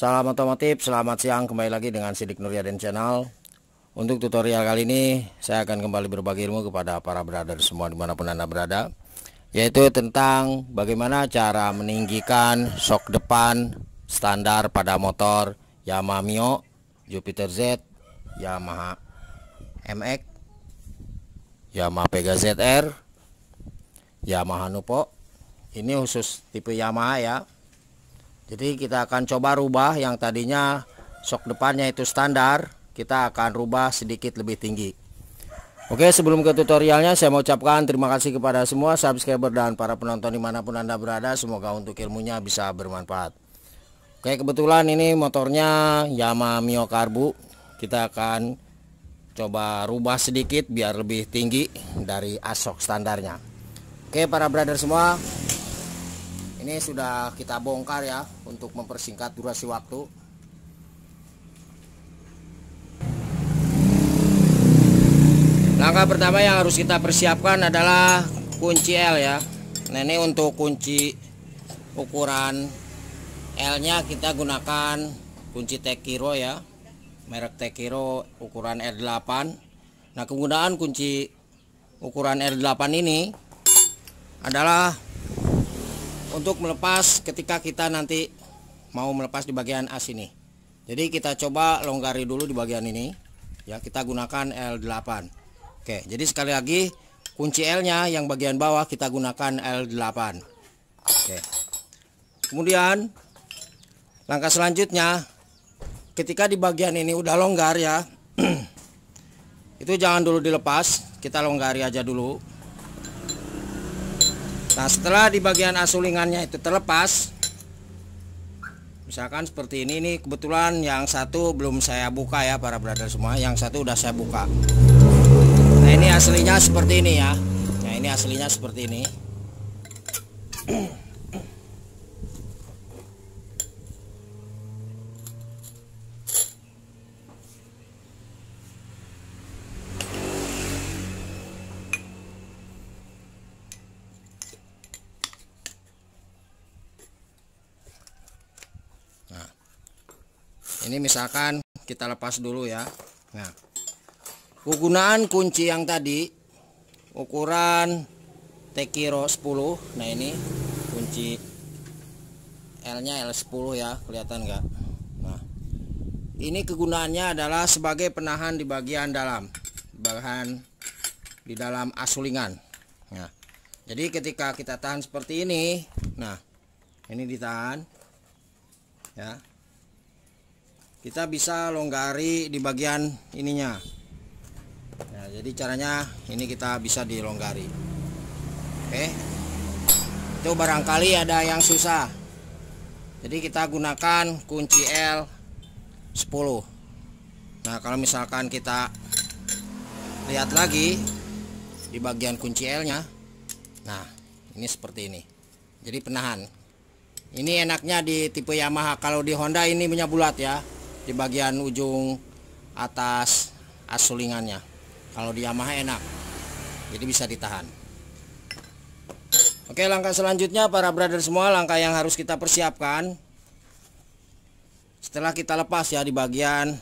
Salam otomotif, selamat siang, kembali lagi dengan Sidik Nuryaden Channel. Untuk tutorial kali ini saya akan kembali berbagi ilmu kepada para brother semua dimanapun Anda berada, yaitu tentang bagaimana cara meninggikan shock depan standar pada motor Yamaha Mio, Jupiter Z, Yamaha MX, Yamaha Pega ZR, Yamaha Nupo. Ini khusus tipe Yamaha ya. Jadi kita akan coba rubah yang tadinya shock depannya itu standar, kita akan rubah sedikit lebih tinggi. Oke, sebelum ke tutorialnya saya mau ucapkan terima kasih kepada semua subscriber dan para penonton dimanapun Anda berada. Semoga untuk ilmunya bisa bermanfaat. Oke, kebetulan ini motornya Yamaha Mio Karbu. Kita akan coba rubah sedikit biar lebih tinggi dari shock standarnya. Oke para brother semua, ini sudah kita bongkar ya untuk mempersingkat durasi waktu. Langkah pertama yang harus kita persiapkan adalah kunci L ya. Nah ini untuk kunci ukuran L nya kita gunakan kunci Tekiro ya, merek Tekiro ukuran R8. Nah kegunaan kunci ukuran R8 ini adalah untuk melepas ketika kita nanti mau melepas di bagian as ini. Jadi kita coba longgari dulu di bagian ini ya, kita gunakan L8. Oke, jadi sekali lagi kunci L nya yang bagian bawah kita gunakan L8. Oke. Kemudian langkah selanjutnya, ketika di bagian ini udah longgar ya itu jangan dulu dilepas, kita longgari aja dulu. Nah setelah di bagian asulingannya itu terlepas, misalkan seperti ini kebetulan yang satu belum saya buka ya para brother semua, yang satu udah saya buka. Nah ini aslinya seperti ini ya. Nah ini aslinya seperti ini. Ini misalkan kita lepas dulu ya. Nah, kegunaan kunci yang tadi ukuran Tekiro 10. Nah ini kunci L nya L10 ya, kelihatan nggak? Nah ini kegunaannya adalah sebagai penahan di bagian dalam, di dalam asulingan. Nah jadi ketika kita tahan seperti ini, nah ini ditahan ya, kita bisa longgari di bagian ininya. Nah, jadi caranya ini kita bisa dilonggari. Oke. Itu barangkali ada yang susah. Jadi kita gunakan kunci L10. Nah, kalau misalkan kita lihat lagi di bagian kunci L-nya. Nah, ini seperti ini. Jadi penahan. Ini enaknya di tipe Yamaha. Kalau di Honda ini punya bulat ya, di bagian ujung atas asulingannya. Kalau di Yamaha enak, jadi bisa ditahan. Oke, langkah selanjutnya para brother semua, langkah yang harus kita persiapkan setelah kita lepas ya di bagian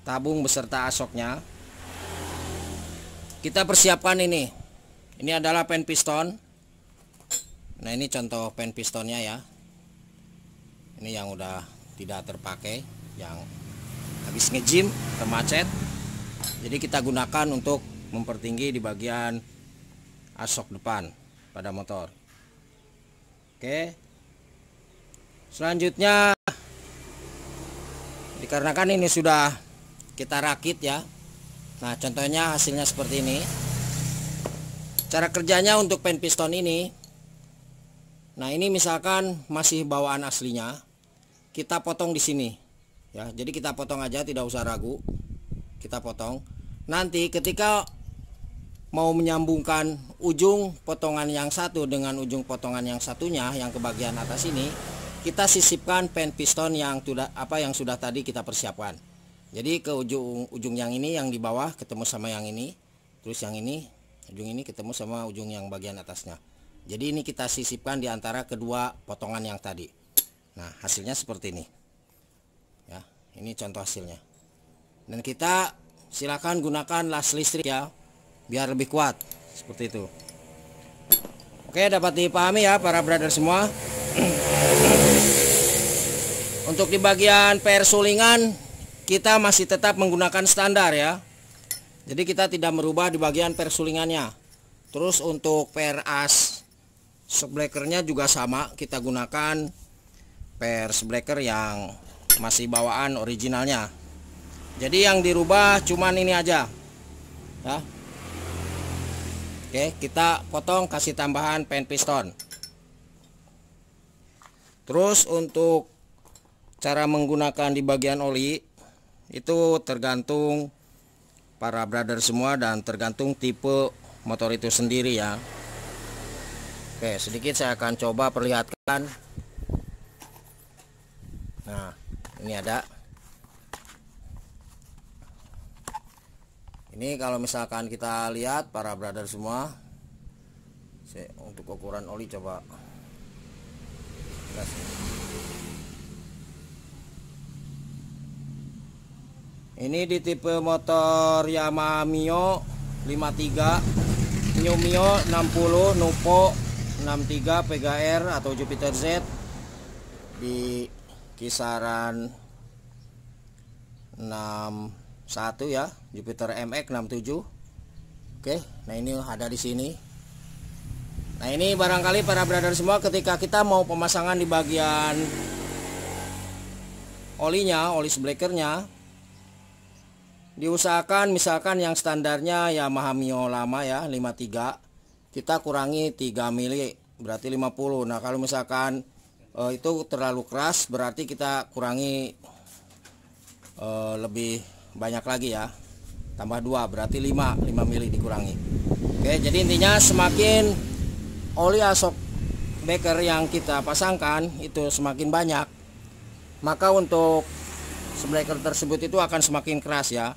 tabung beserta asoknya, kita persiapkan ini. Ini adalah pen piston. Nah ini contoh pen pistonnya ya. Ini yang udah tidak terpakai, yang habis nge-gym atau macet. Jadi kita gunakan untuk mempertinggi di bagian asok depan pada motor. Oke. Selanjutnya, dikarenakan ini sudah kita rakit ya. Nah contohnya hasilnya seperti ini. Cara kerjanya untuk pen piston ini, nah ini misalkan masih bawaan aslinya, kita potong di sini ya. Jadi kita potong aja, tidak usah ragu, kita potong. Nanti ketika mau menyambungkan ujung potongan yang satu dengan ujung potongan yang satunya yang ke bagian atas ini, kita sisipkan pen piston yang sudah tadi kita persiapkan. Jadi ke ujung yang ini yang di bawah ketemu sama yang ini, terus yang ini ujung ini ketemu sama ujung yang bagian atasnya. Jadi ini kita sisipkan di antara kedua potongan yang tadi. Nah hasilnya seperti ini. ini contoh hasilnya. Dan kita silakan gunakan las listrik ya, biar lebih kuat seperti itu. Oke, dapat dipahami ya para brother semua. Untuk di bagian persulingan kita masih tetap menggunakan standar ya. Jadi kita tidak merubah di bagian persulingannya. Terus untuk per as shockbreakernya juga sama, kita gunakan per shockbreaker yang masih bawaan originalnya. Jadi yang dirubah cuman ini aja ya. Oke, kita potong, kasih tambahan pen piston. Terus untuk cara menggunakan di bagian oli itu tergantung para brother semua dan tergantung tipe motor itu sendiri ya. Oke, sedikit saya akan coba perlihatkan. Nah, ini ada. Ini kalau misalkan kita lihat para brother semua, untuk ukuran oli coba. Ini di tipe motor Yamaha Mio 53, New Mio 60, Nupo 63, PGR atau Jupiter Z di kisaran 61 ya, Jupiter MX 67. Oke, nah ini ada di sini. Nah ini barangkali para brother semua, ketika kita mau pemasangan di bagian olinya, oli shockbreakernya, diusahakan misalkan yang standarnya Yamaha Mio lama ya 53, kita kurangi 3 mili berarti 50. Nah kalau misalkan itu terlalu keras, berarti kita kurangi lebih banyak lagi ya, tambah 2 berarti 5 mili dikurangi. Oke, jadi intinya semakin oli shockbreaker yang kita pasangkan itu semakin banyak, maka untuk shockbreaker tersebut itu akan semakin keras ya.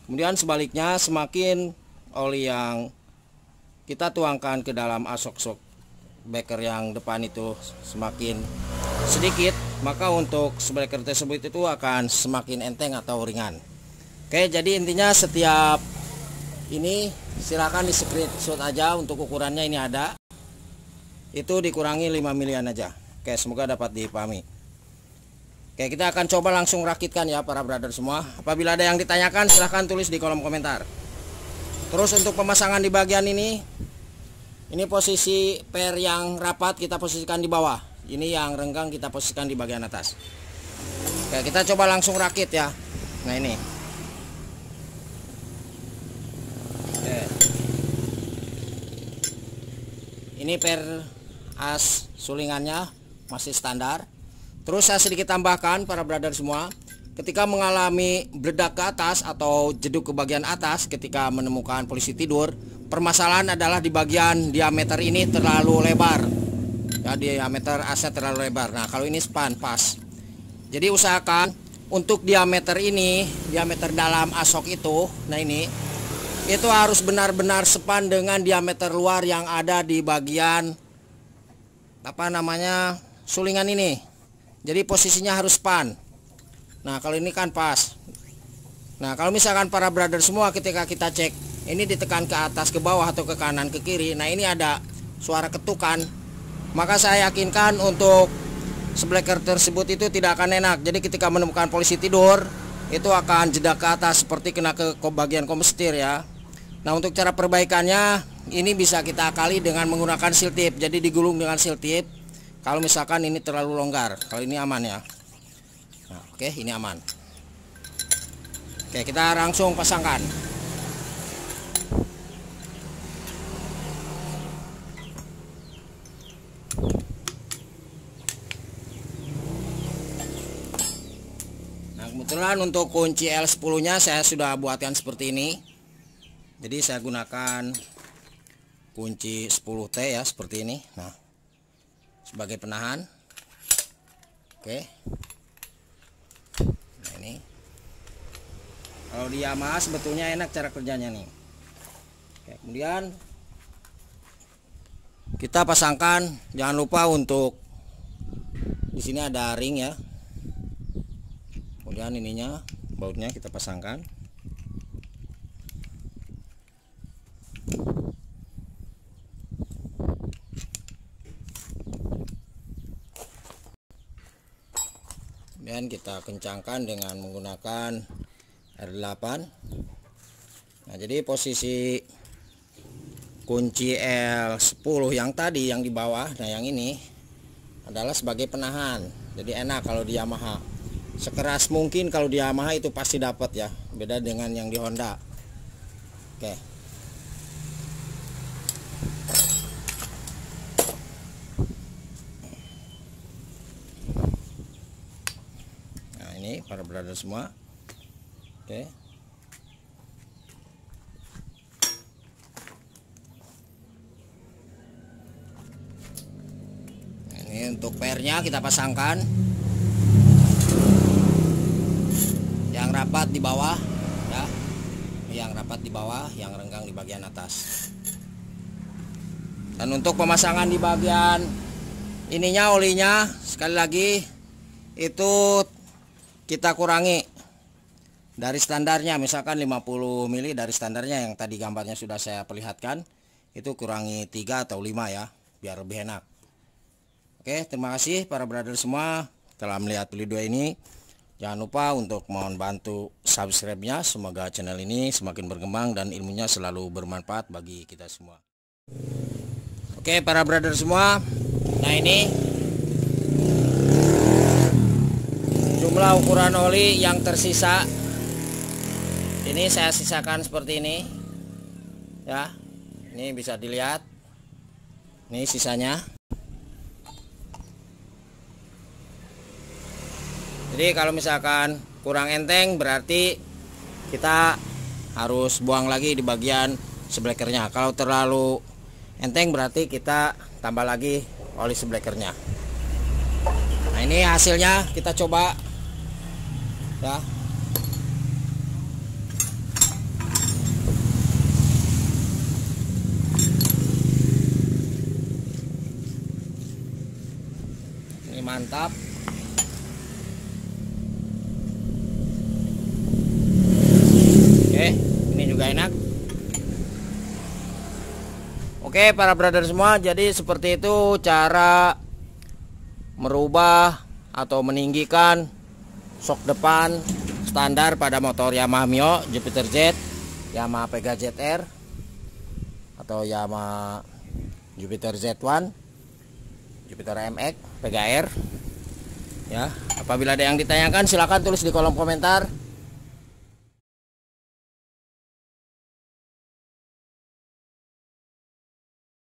Kemudian sebaliknya, semakin oli yang kita tuangkan ke dalam shockbreaker yang depan itu semakin sedikit, maka untuk shockbreaker tersebut itu akan semakin enteng atau ringan. Oke, jadi intinya setiap ini silakan di screenshot aja, untuk ukurannya ini ada. Itu dikurangi 5 milian aja. Oke, semoga dapat dipahami. Oke, kita akan coba langsung rakitkan ya para brother semua. Apabila ada yang ditanyakan silahkan tulis di kolom komentar. Terus untuk pemasangan di bagian ini posisi per yang rapat kita posisikan di bawah. Ini yang renggang kita posisikan di bagian atas. Oke, kita coba langsung rakit ya. Nah ini. Oke. Ini per as sulingannya masih standar. Terus saya sedikit tambahkan para brother semua, ketika mengalami bledak ke atas atau jeduk ke bagian atas ketika menemukan polisi tidur, permasalahan adalah di bagian diameter ini terlalu lebar ya, diameter asnya terlalu lebar. Nah kalau ini span pas, jadi usahakan untuk diameter ini, diameter dalam asok itu, nah ini itu harus benar-benar sepan dengan diameter luar yang ada di bagian sulingan ini. Jadi posisinya harus span. Nah kalau ini kan pas. Nah kalau misalkan para brother semua ketika kita cek ini ditekan ke atas, ke bawah, atau ke kanan, ke kiri, nah ini ada suara ketukan, maka saya yakinkan untuk shockbreaker tersebut itu tidak akan enak. Jadi ketika menemukan polisi tidur itu akan jedak ke atas seperti kena ke bagian komsetir ya. Nah untuk cara perbaikannya ini bisa kita akali dengan menggunakan seal tip. Jadi digulung dengan seal tip. Kalau misalkan ini terlalu longgar, kalau ini aman ya. Nah, oke, ini aman. Oke, kita langsung pasangkan. Nah, kebetulan untuk kunci L10-nya saya sudah buatkan seperti ini. Jadi saya gunakan kunci 10T ya, seperti ini. Nah, sebagai penahan. Oke. Nah ini kalau di Yamaha sebetulnya enak cara kerjanya nih. Oke, kemudian kita pasangkan, jangan lupa untuk di sini ada ring ya. Kemudian ininya, bautnya kita pasangkan. Kemudian kita kencangkan dengan menggunakan R8. Nah, jadi posisi kunci L10 yang tadi yang di bawah, nah yang ini adalah sebagai penahan. Jadi enak kalau di Yamaha. Sekeras mungkin kalau di Yamaha itu pasti dapat ya. Beda dengan yang di Honda. Oke. Nah, ini para brother semua. Oke. Ini untuk pernya kita pasangkan yang rapat di bawah ya, yang rapat di bawah, yang renggang di bagian atas. Dan untuk pemasangan di bagian ininya, olinya, sekali lagi itu kita kurangi dari standarnya, misalkan 50 mili dari standarnya yang tadi gambarnya sudah saya perlihatkan, itu kurangi 3 atau 5 ya, biar lebih enak. Oke, terima kasih para brother semua telah melihat video ini. Jangan lupa untuk mohon bantu subscribe-nya. Semoga channel ini semakin berkembang dan ilmunya selalu bermanfaat bagi kita semua. Oke, para brother semua. Nah, ini jumlah ukuran oli yang tersisa. Ini saya sisakan seperti ini. Ya. Ini bisa dilihat. Ini sisanya. Jadi kalau misalkan kurang enteng berarti kita harus buang lagi di bagian seblekernya. Kalau terlalu enteng berarti kita tambah lagi oli seblekernya. Nah, ini hasilnya kita coba ya. Ini mantap. Oke, ini juga enak. Oke, para brother semua, jadi seperti itu cara merubah atau meninggikan sok depan standar pada motor Yamaha Mio, Jupiter Z, Yamaha Pega ZR, atau Yamaha Jupiter Z1, Jupiter MX, Pega R. Ya, apabila ada yang ditanyakan silakan tulis di kolom komentar.